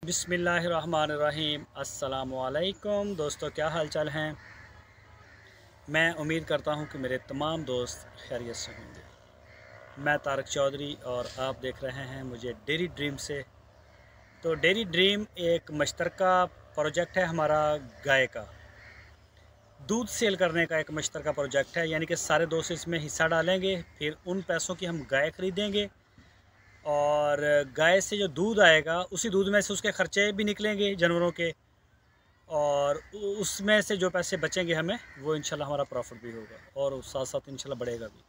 बिस्मिल्लाहिर्रहमानिर्रहीम। अस्सलामुअलैकुम दोस्तों, क्या हाल चाल हैं। मैं उम्मीद करता हूं कि मेरे तमाम दोस्त खैरियत से होंगे। मैं तारक चौधरी और आप देख रहे हैं मुझे डेयरी ड्रीम से। तो डेयरी ड्रीम एक मुश्तरका प्रोजेक्ट है हमारा, गाय का दूध सेल करने का एक मुश्तरका प्रोजेक्ट है। यानी कि सारे दोस्त इसमें हिस्सा डालेंगे, फिर उन पैसों की हम गाय ख़रीदेंगे और गाय से जो दूध आएगा उसी दूध में से उसके ख़र्चे भी निकलेंगे जानवरों के, और उसमें से जो पैसे बचेंगे हमें वो इंशाल्लाह हमारा प्रॉफिट भी होगा और साथ साथ इंशाल्लाह बढ़ेगा भी।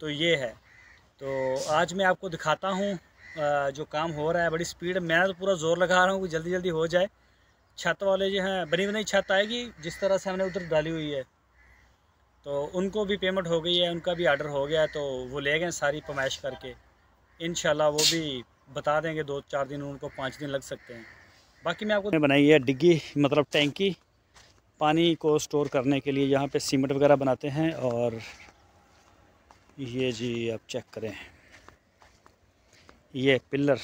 तो ये है। तो आज मैं आपको दिखाता हूँ जो काम हो रहा है बड़ी स्पीड। मैं तो पूरा ज़ोर लगा रहा हूँ कि जल्दी जल्दी हो जाए। छत वाले जो हैं, बनी बनाई छत आएगी जिस तरह से हमने उधर डाली हुई है, तो उनको भी पेमेंट हो गई है, उनका भी आर्डर हो गया है। तो वो ले गए सारी पमाइश करके। इंशाल्लाह वो भी बता देंगे 2-4 दिन, उनको 5 दिन लग सकते हैं। बाकी मैं आपको बनाई है डिग्गी, मतलब टैंकी, पानी को स्टोर करने के लिए। यहाँ पे सीमेंट वगैरह बनाते हैं। और ये जी आप चेक करें, ये पिलर,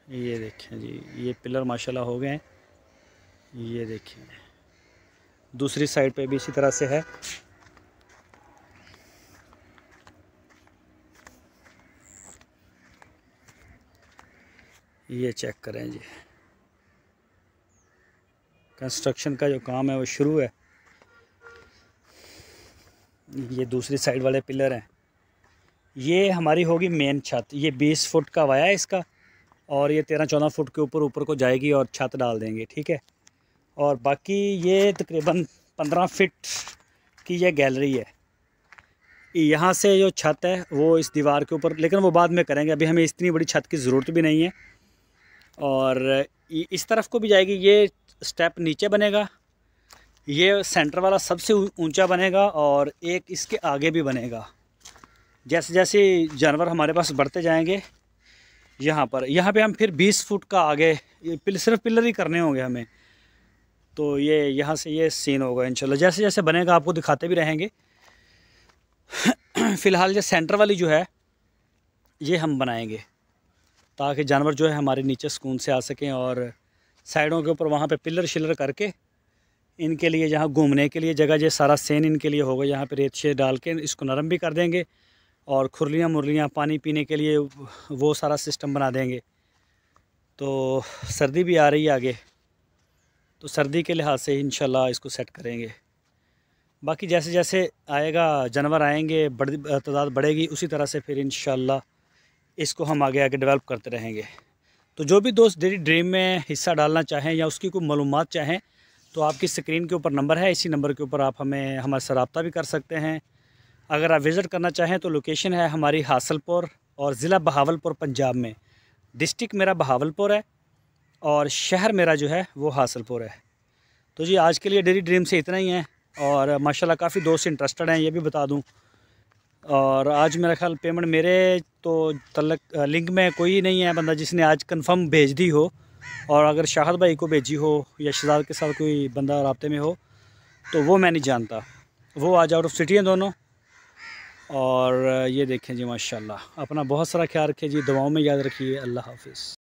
ये देखें जी, ये पिलर माशाल्लाह हो गए हैं। ये देखें, दूसरी साइड पे भी इसी तरह से है। ये चेक करें जी, कंस्ट्रक्शन का जो काम है वो शुरू है। ये दूसरी साइड वाले पिलर हैं। ये हमारी होगी मेन छत। ये 20 फुट का वाया है इसका, और ये 13-14 फुट के ऊपर को जाएगी और छत डाल देंगे, ठीक है। और बाकी ये तकरीबन 15 फीट की ये गैलरी है। यहाँ से जो छत है वो इस दीवार के ऊपर, लेकिन वो बाद में करेंगे, अभी हमें इतनी बड़ी छत की ज़रूरत भी नहीं है। और इस तरफ को भी जाएगी। ये स्टेप नीचे बनेगा, ये सेंटर वाला सबसे ऊंचा बनेगा, और एक इसके आगे भी बनेगा। जैसे जैसे जानवर हमारे पास बढ़ते जाएंगे, यहाँ पे हम फिर 20 फुट का आगे सिर्फ पिलर ही करने होंगे हमें। तो ये यहाँ से ये सीन होगा इंशाल्लाह। जैसे जैसे बनेगा आपको दिखाते भी रहेंगे। फ़िलहाल ये सेंटर वाली जो है ये हम बनाएंगे ताकि जानवर जो है हमारे नीचे सुकून से आ सकें। और साइडों के ऊपर वहाँ पे पिलर शिलर करके इनके लिए जहाँ घूमने के लिए जगह, ये सारा सेन इनके लिए होगा। यहाँ पे रेत शेत डाल के इसको नरम भी कर देंगे, और खुरलियाँ मुरलियाँ पानी पीने के लिए वो सारा सिस्टम बना देंगे। तो सर्दी भी आ रही है आगे, तो सर्दी के लिहाज से इंशाल्लाह इसको सेट करेंगे। बाकी जैसे जैसे आएगा, जानवर आएंगे, तादाद बढ़ेगी, उसी तरह से फिर इंशाल्लाह इसको हम आगे आगे डेवलप करते रहेंगे। तो जो भी दोस्त डेयरी ड्रीम में हिस्सा डालना चाहें या उसकी कोई मालूमात चाहें, तो आपकी स्क्रीन के ऊपर नंबर है, इसी नंबर के ऊपर आप हमारे से रब्ता भी कर सकते हैं। अगर आप विज़िट करना चाहें तो लोकेशन है हमारी हासलपुर, और ज़िला बहावलपुर पंजाब में। डिस्ट्रिक्ट मेरा बहावलपुर है और शहर मेरा जो है वो हासलपुर है। तो जी आज के लिए डेयरी ड्रीम से इतना ही है। और माशाल्लाह काफ़ी दोस्त इंटरेस्टेड हैं, ये भी बता दूं। और आज मेरा ख्याल पेमेंट मेरे तो तलक लिंक में कोई नहीं है बंदा जिसने आज कंफर्म भेज दी हो। और अगर शाहद भाई को भेजी हो या शहजाद के साथ कोई बंदा राब्ते में हो तो वो मैं नहीं जानता। वो आज आउट ऑफ सिटी हैं दोनों। और ये देखें जी माशाल्लाह। अपना बहुत सारा ख्याल रखिए जी, दुआओं में याद रखिए। अल्लाह हाफ़िज़।